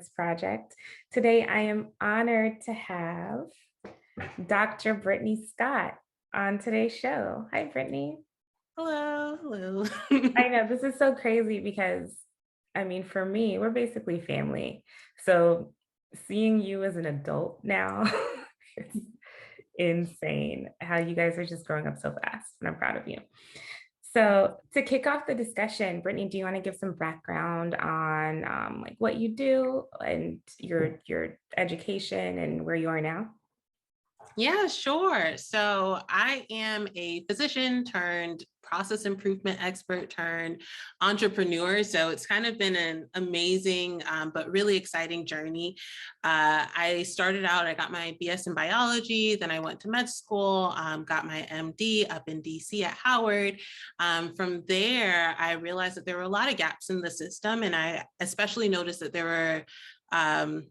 Science Project. Today, I am honored to have Dr. Britney Scott on today's show. Hi, Britney. Hello, hello. I know this is so crazy because, I mean, for me, we're basically family. So seeing you as an adult now, it's insane how you guys are just growing up so fast, and I'm proud of you. So to kick off the discussion, Brittany, do you want to give some background on like what you do and your education and where you are now? Yeah, sure. So I am a physician turned process improvement expert turned entrepreneur. So it's kind of been an amazing but really exciting journey. I started out, I got my BS in biology, then I went to med school, got my MD up in DC at Howard. From there, I realized that there were a lot of gaps in the system, and I especially noticed that there were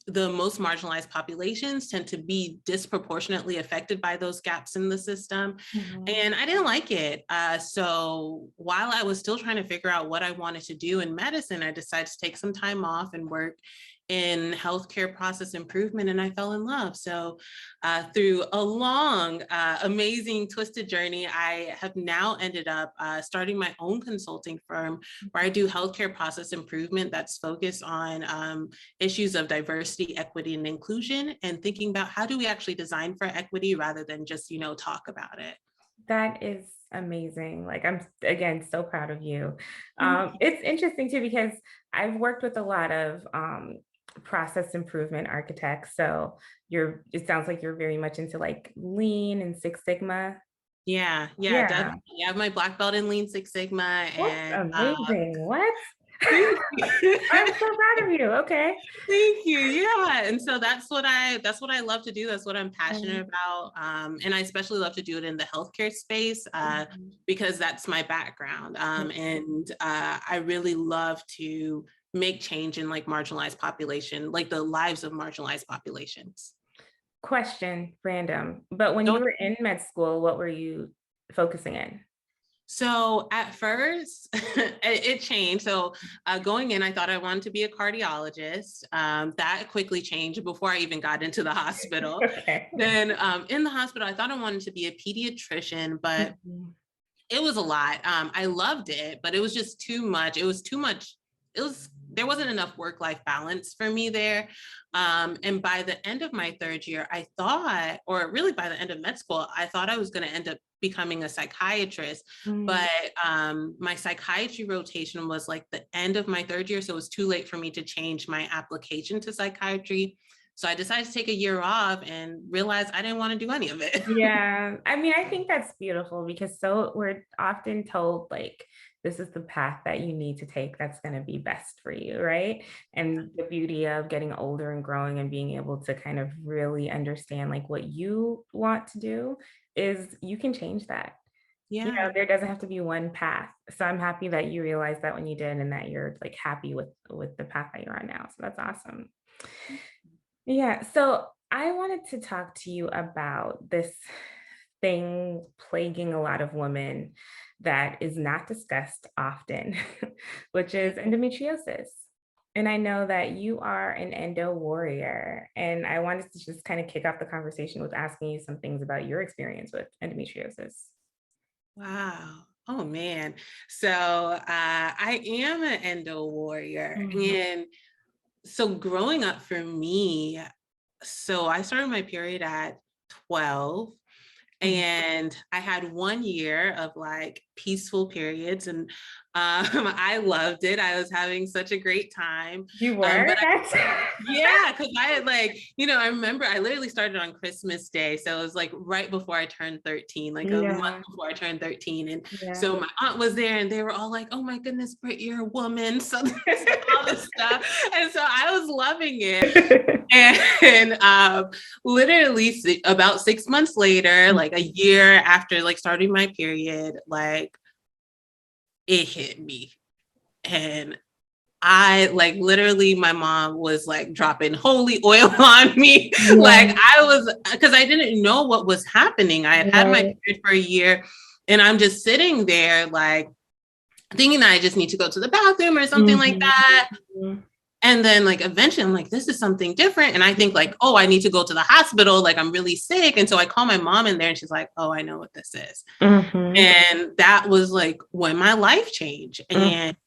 the most marginalized populations tend to be disproportionately affected by those gaps in the system. Mhm. And I didn't like it. So while I was still trying to figure out what I wanted to do in medicine, I decided to take some time off and work in healthcare process improvement, and I fell in love. So through a long, amazing, twisted journey, I have now ended up starting my own consulting firm where I do healthcare process improvement that's focused on issues of diversity, equity, and inclusion, and thinking about how do we actually design for equity rather than just, talk about it. That is amazing. Like I'm again so proud of you. Thank you. It's interesting too because I've worked with a lot of process improvement architects. So it sounds like you're very much into like lean and Six Sigma. Yeah, Yeah, definitely. I have my black belt in Lean Six Sigma, that's and amazing. What? thank you. I'm so proud of you. Okay. Thank you. Yeah. And so that's what I love to do. That's what I'm Um, passionate about. And I especially love to do it in the healthcare space mhm, because that's my background. mhm. And I really love to make change in like marginalized population, like the lives of marginalized populations. Question, random. But when you were in med school, what were you focusing in? So at first, it changed. So going in, I thought I wanted to be a cardiologist. That quickly changed before I even got into the hospital. Okay. Then in the hospital, I thought I wanted to be a pediatrician, but Mhm. it was a lot. I loved it, but it was just too much. It was too much. There wasn't enough work-life balance for me there. And by the end of my third year, I thought, or really by the end of med school, I thought I was going to end up becoming a psychiatrist. Mm, But my psychiatry rotation was like the end of my third year. So it was too late for me to change my application to psychiatry. So I decided to take a year off and realized I didn't want to do any of it. yeah. I mean, I think that's beautiful because so we're often told like this is the path that you need to take that's going to be best for you, right? And the beauty of getting older and growing and being able to kind of really understand like what you want to do is you can change that. Yeah. There doesn't have to be one path. So I'm happy that you realized that when you did and that you're like happy with the path that you're on now. So that's awesome. Yeah, so I wanted to talk to you about this thing plaguing a lot of women that is not discussed often, which is endometriosis. And I know that you are an endo warrior, and I wanted to just kind of kick off the conversation with asking you some things about your experience with endometriosis. Wow. Oh man. So I am an endo warrior. Mhm. And so growing up for me, so I started my period at 12. Mhm. And I had 1 year of like peaceful periods, and I loved it. I was having such a great time. You were? But That's yeah, because I had like, I remember I literally started on Christmas Day. So it was like right before I turned 13, like a month yeah, before I turned 13. And yeah. so my aunt was there and they were all like, oh my goodness, Britt, you're a woman. So all this stuff. And so I was loving it. And literally about 6 months later, like a year after like starting my period, like it hit me. And I like literally my mom was like dropping holy oil on me. Yeah, Like I was because I didn't know what was happening. I had had my right. period for a year and I'm just sitting there like thinking that I just need to go to the bathroom or something like Mhm. that. Mhm. And then like eventually I'm like, this is something different. And I think like, oh, I need to go to the hospital. Like I'm really sick. And so I call my mom in there and she's like, oh, I know what this is. Mhm. And that was like when my life changed. Mm. And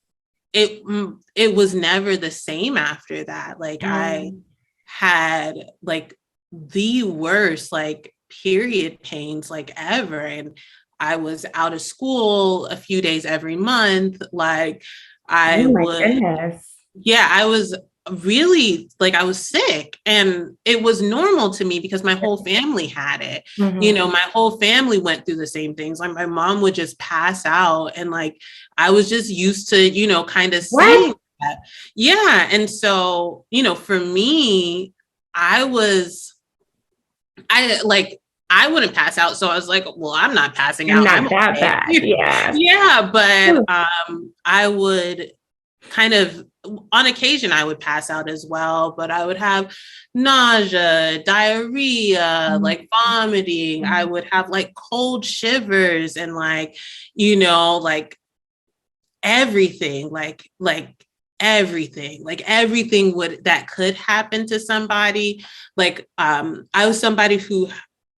it was never the same after that. Like I Mm. had like the worst like period pains like ever. And I was out of school a few days every month. Like I Oh my would, goodness. yeah, I was really like I was sick and it was normal to me because my whole family had it. You Mhm. know, my whole family went through the same things. Like my mom would just pass out and like I was just used to, you know, kind of What? seeing that. Yeah, and so, you know, for me, I was I like I wouldn't pass out. So I was like, well, I'm not passing I'm out. I'm not that okay. bad. Yeah. Yeah, but Whew. I would kind of on occasion I would pass out as well, but I would have nausea, diarrhea, Mhm. like vomiting. I would have like cold shivers and like, you know, like everything, like everything would that could happen to somebody. Like I was somebody who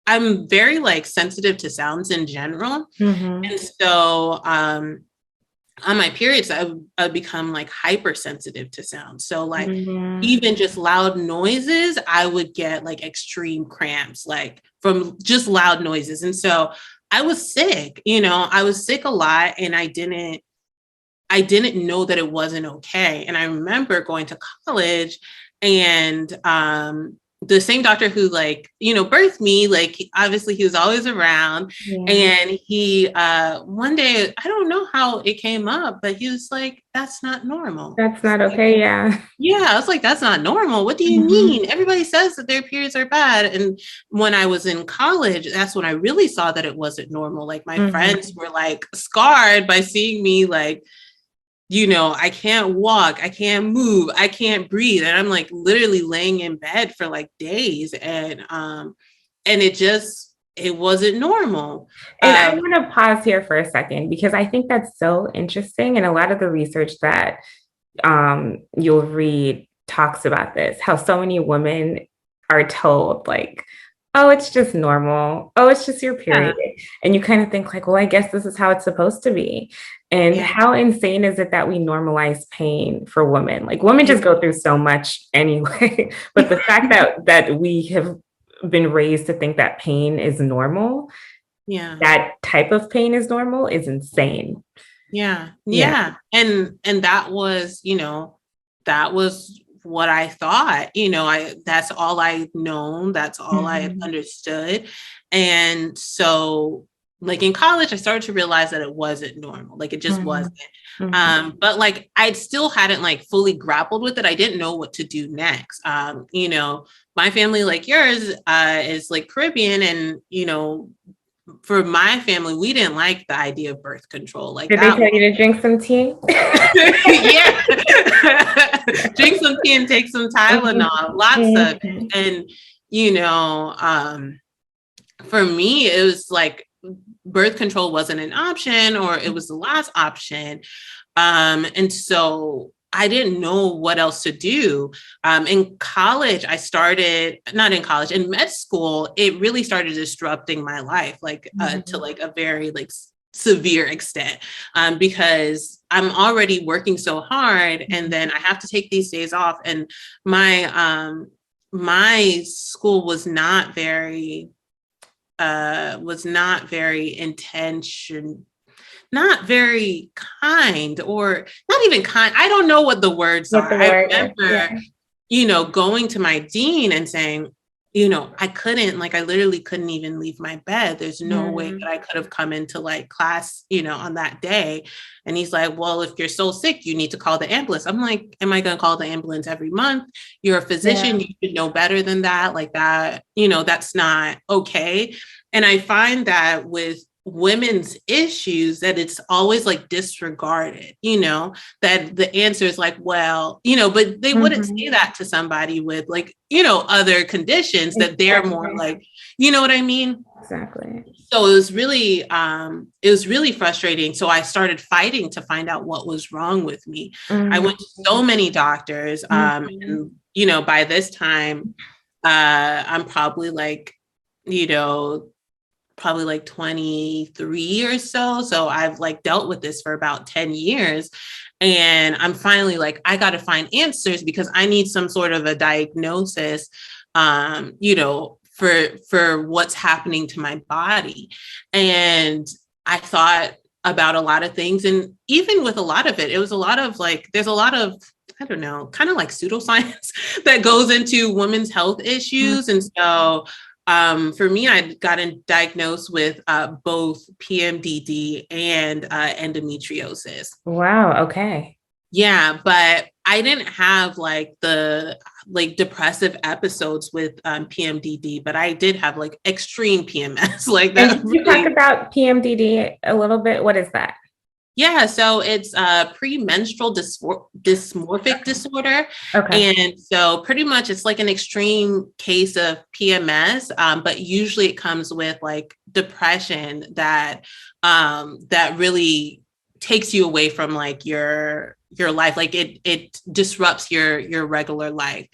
I'm very like sensitive to sounds in general. Mhm. And so on my periods, I would become like hypersensitive to sound. So like Mhm. even just loud noises, I would get like extreme cramps, like from just loud noises. And so I was sick, you know, I was sick a lot and I didn't know that it wasn't okay. And I remember going to college and the same doctor who like, you know, birthed me, like obviously he was always around. Yeah. And he one day, I don't know how it came up, but he was like, that's not normal. That's not okay. Yeah. Yeah, I was like, that's not normal. What do you Mhm. mean? Everybody says that their periods are bad. And when I was in college, that's when I really saw that it wasn't normal. Like my friends Mhm. were like scarred by seeing me like, you know, I can't walk, I can't move, I can't breathe. And I'm like literally laying in bed for like days. And it wasn't normal. And I Um want to pause here for a second because I think that's so interesting. And a lot of the research that you'll read talks about this, how so many women are told, like, oh, it's just normal. Oh, it's just your yeah, period. And you kind of think, like, well, I guess this is how it's supposed to be. And yeah, how insane is it that we normalize pain for women? Like, women just go through so much anyway. But the fact that we have been raised to think that pain is normal, yeah. that type of pain is normal, is insane. Yeah. Yeah. Yeah. And that was, you know, that was what I thought. You know, I that's all I'd known, that's all I had Mhm. understood. And so like in college, I started to realize that it wasn't normal. Like it just Mhm. wasn't. Mhm. But like I still hadn't like fully grappled with it. I didn't know what to do next. You know, my family, like yours, is like Caribbean and you know, for my family, we didn't like the idea of birth control. Like Did they that tell was, you to drink some tea? yeah. Drink some tea and take some Tylenol, lots of it. Mhm. And, you know, for me, it was like birth control wasn't an option or it was the last option. And so I didn't know what else to do. In college, I started, not in college, in med school, it really started disrupting my life, like to Mhm. like a very like severe extent, because I'm already working so hard and then I have to take these days off. And my, my school was not very not very kind or not even kind. I don't know what the words What are. the I word is? remember, Yeah. you know, going to my dean and saying, you know, I couldn't, like, I literally couldn't even leave my bed. There's no way that Mhm. I could have come into like class, you know, on that day. And he's like, well, if you're so sick, you need to call the ambulance. I'm like, am I going to call the ambulance every month? You're a physician. Yeah. You should know better than that. Like that, you know, that's not okay. And I find that with women's issues that it's always like disregarded, that the answer is like, well, but they wouldn't Mhm. say that to somebody with like, other conditions that they're more Exactly. like, you know what I mean? Exactly. So it was really frustrating. So I started fighting to find out what was wrong with me. I Mhm. went to so many doctors. Mhm. And by this time, I'm probably like, you know, probably like 23 or so. So I've like dealt with this for about 10 years. And I'm finally like, I got to find answers because I need some sort of a diagnosis, for what's happening to my body. And I thought about a lot of things. And even with a lot of it, it was a lot of like, there's a lot of, I don't know, kind of like pseudoscience that goes into women's health issues. And so for me, I gotten diagnosed with both PMDD and endometriosis. Wow. Okay. Yeah, but I didn't have like the like depressive episodes with PMDD, but I did have like extreme PMS, like And that could you talk really. about PMDD a little bit? What is that? Yeah, so it's a premenstrual dysmorphic disorder. Okay. And so pretty much it's like an extreme case of PMS, but usually it comes with like depression that really takes you away from like your life. Like it disrupts your regular life.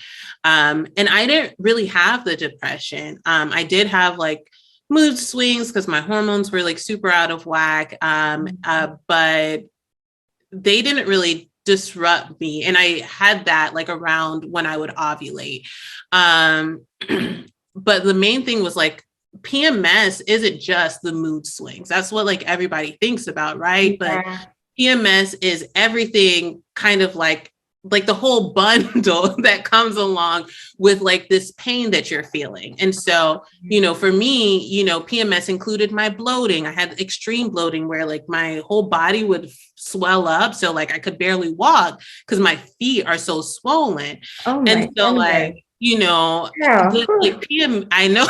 And I didn't really have the depression. I did have like mood swings because my hormones were like super out of whack. But they didn't really disrupt me. And I had that like around when I would ovulate. Um, but the main thing was like PMS isn't just the mood swings. That's what like everybody thinks about, right? But Yeah. PMS is everything kind of like the whole bundle that comes along with like this pain that you're feeling. And so, for me, PMS included my bloating. I had extreme bloating where like my whole body would swell up. So like I could barely walk because my feet are so swollen. Oh And my so goodness. like, Yeah. like I know.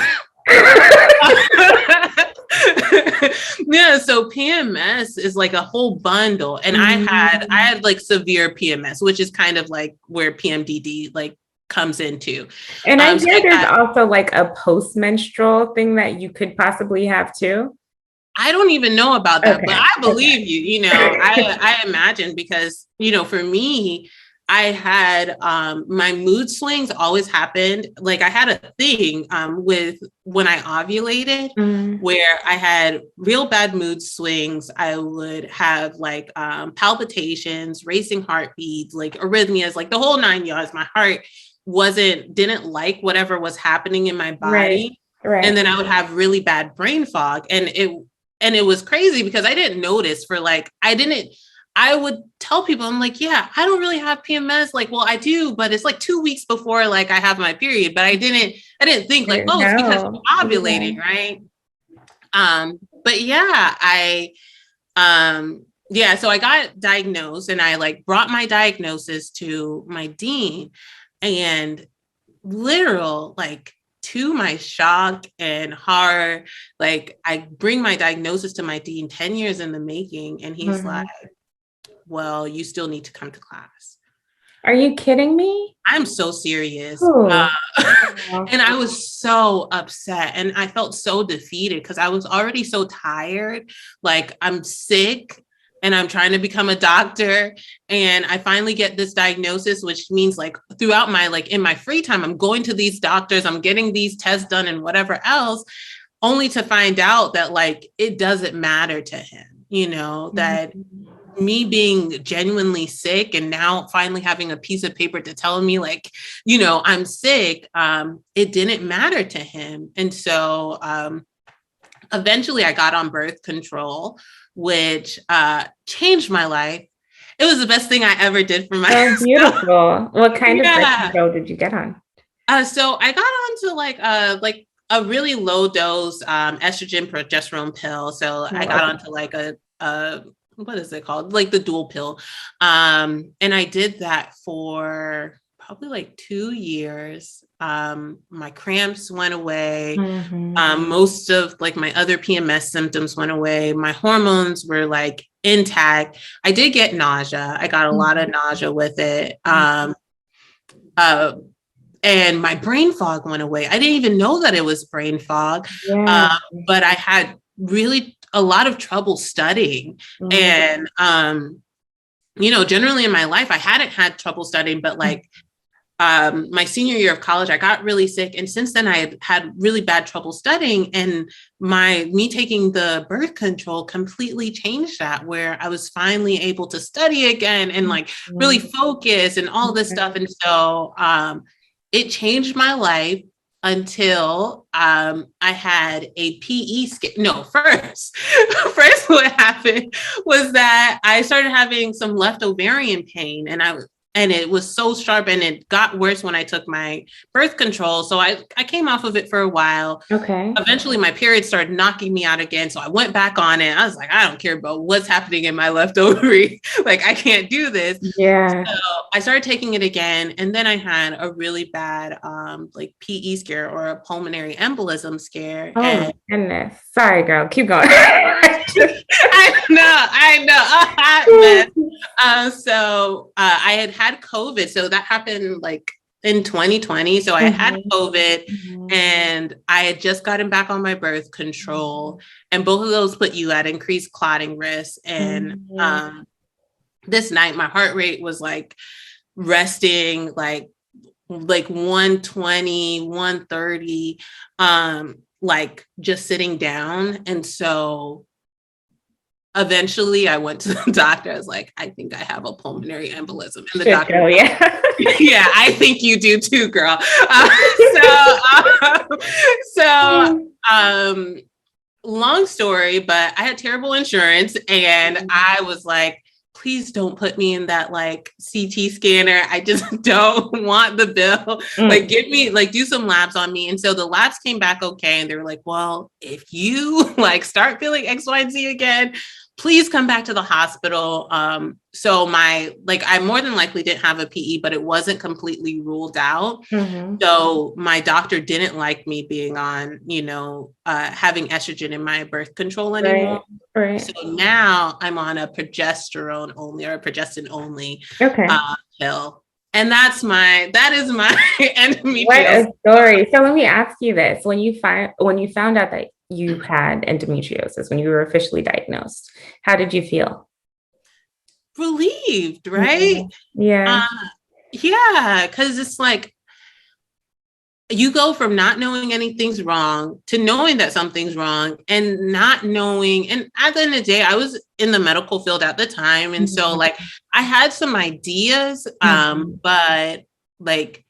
Yeah, so PMS is like a whole bundle, and I had like severe PMS, which is kind of like where PMDD like comes into. And I So hear there's also like a post-menstrual thing that you could possibly have too. I don't even know about that, but Okay. I believe you. Okay. I imagine because for me, I had my mood swings always happened. Like I had a thing with when I ovulated Mm. where I had real bad mood swings. I would have like palpitations, racing heartbeats, like arrhythmias, like the whole nine yards. My heart didn't like whatever was happening in my Right. body. And Right. then I would have really bad brain fog. And it was crazy because I didn't notice for like, I would tell people, I'm like, yeah, I don't really have PMS. Like, well, I do, but it's like 2 weeks before like I have my period. But I didn't think like, oh, it's because No. I'm Yeah. ovulating, right? But yeah, so I got diagnosed and I like brought my diagnosis to my dean and literal like to my shock and horror, like I bring my diagnosis to my dean 10 years in the making, and he's like, Mhm. well, you still need to come to class. Are you kidding me? I'm so serious. Oh. And I was so upset and I felt so defeated because I was already so tired. Like I'm sick and I'm trying to become a doctor. And I finally get this diagnosis, which means like throughout my, like in my free time, I'm going to these doctors, I'm getting these tests done and whatever else, only to find out that like it doesn't matter to him, that Mhm. me being genuinely sick and now finally having a piece of paper to tell me like, I'm sick, it didn't matter to him. And so eventually I got on birth control, which changed my life. It was the best thing I ever did for Oh, myself. beautiful. What kind of birth Yeah. control did you get on? So I got onto like a really low dose estrogen progesterone pill. So I Oh, got okay. onto like a what is it called? Like the dual pill. And I did that for probably like 2 years. My cramps went away. Mhm. Most of like my other PMS symptoms went away. My hormones were like intact. I did get nausea. I got a lot of Mhm. nausea with it. Uh, and my brain fog went away. I didn't even know that it was brain fog, Yeah. but I had really a lot of trouble studying. Mhm. And, generally in my life, I hadn't had trouble studying, but like my senior year of college, I got really sick. And since then I had really bad trouble studying, and me taking the birth control completely changed that, where I was finally able to study again and like really Mhm. focus and all this stuff. And so it changed my life until I had a PE scan. No, first what happened was that I started having some left ovarian pain, and it was so sharp, and it got worse when I took my birth control. So I came off of it for a while. Okay. Eventually my period started knocking me out again. So I went back on it. I was like, I don't care about what's happening in my left ovary. Like, I can't do this. Yeah. So I started taking it again. And then I had a really bad like PE scare, or a pulmonary embolism scare. Oh my And goodness. Sorry, girl. Keep going. I know, a hot mess. So I had COVID. So that happened like in 2020. So I had Mhm. COVID, Mhm. and I had just gotten back on my birth control. And both of those put you at increased clotting risk. And Mhm. this night, my heart rate was like resting like 120, 130, like just sitting down. And so eventually I went to the doctor. I was like, I think I have a pulmonary embolism. And the Shit, doctor, girl. Yeah. yeah, I think you do too, girl. So, so, um, long story, but I had terrible insurance, and I was like, please don't put me in that like CT scanner. I just don't want the bill. Like, Mm. give me, like, do some labs on me. And so the labs came back okay. And they were like, well, if you like start feeling X, Y, and Z again, please come back to the hospital. So I more than likely didn't have a PE, but it wasn't completely ruled out. Mhm. So my doctor didn't like me being on, having estrogen in my birth control anymore. Right. Right. So now I'm on a progesterone only, or a progestin only Okay. pill. And that is my What endometriosis. a story. So let me ask you this. When you found out that you had endometriosis, when you were officially diagnosed, how did you feel? Relieved, right? Yeah. Yeah. Uh, yeah, because it's like, you go from not knowing anything's wrong to knowing that something's wrong, and not knowing. And at the end of the day, I was in the medical field at the time. And so Mhm. like I had some ideas, Mhm. but like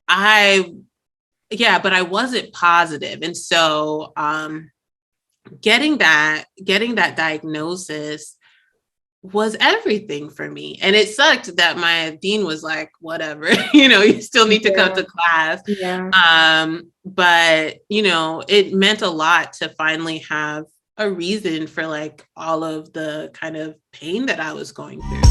I, yeah, but I wasn't positive. And so getting that diagnosis was everything for me. And it sucked that my dean was like, whatever, you still need to come Yeah. to class. Yeah. But it meant a lot to finally have a reason for like all of the kind of pain that I was going through.